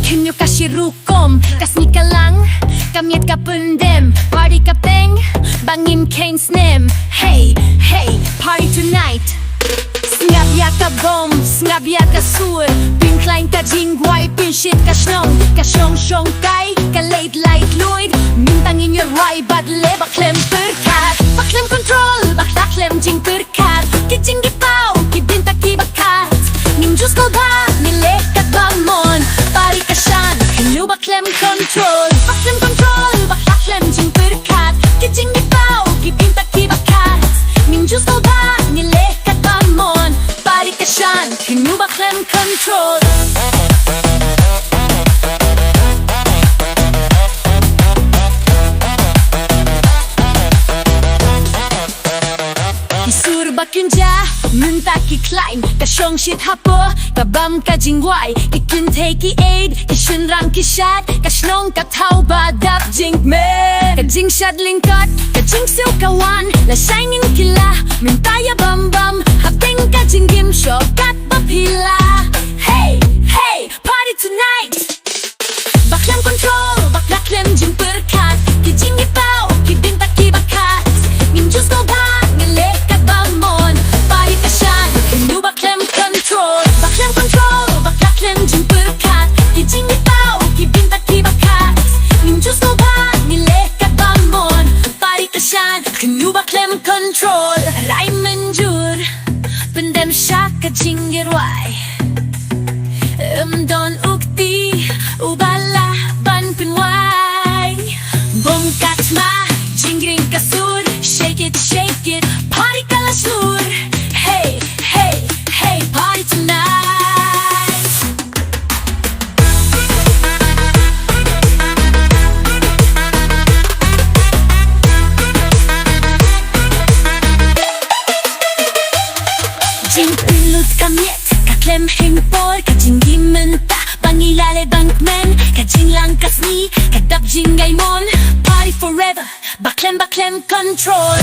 Khynniuh kashirukom, kasnikalang, kamiet kapundem, party kapeng, bangim Pynsngew. Hey, hey, party tonight. Snabia ka bom, snabia ka sur, Jingkhlain ka Jingrwai, pinshit ka shong, shong kai, ka late light luid, myntang in your right, badle ba jingpyrkhat, ba Khlem control, ba Khlem jingpyrkhat, ki jingipao, ki binta kibakhat, nim jus ko ba, nilekat ba mon, pari ka shan, Khynniuh ba Khlem control, ba Khlem control, ba Khlem jingpyrkhat, ki jingipao, ki binta kibakhat, nim jus ko ba, nilekat ba mon, pari ka shan, Khynniuh ba Khlem control. Isur bakunja, mynta ki klein, ka shong shit hapo, ka bam ka Jingrwai, ki ki aid, ki shynrang ki shad, ka shnong ka tauba dap jingkmen, ka jingshad lingkot, ka jingsew kawan, la shinin kila, mynta ya bam bam, hapeng ka jingim shokat papila. Hey, hey, party tonight. Ba Khlem control, ba Khlem jingpyrkhat, ki jingipao, ki binta kibakhat, nim jus ko ba, nilekat ba mon, pari ka shan, Khynniuh ba Khlem control, ba Khlem control, ba Khlem jingpyrkhat, ki jingipao, ki binta kibakhat, nim jus ko ba, nilekat ba mon, pari ka shan, Khynniuh ba Khlem control. Rai menjur, pendem shaka Jingrwai, don ukti, ubala ban Pynsngew, bom katma, jingring kasur, shake it, party kalasur. Hey, hey, hey, party tonight. Jingpynlut kamiet, ka Khlem hingpor, ka Jingimenta, bangilale bankmen, ka jinglang kasni, ka dap jingaimon, party forever, ba Khlem control.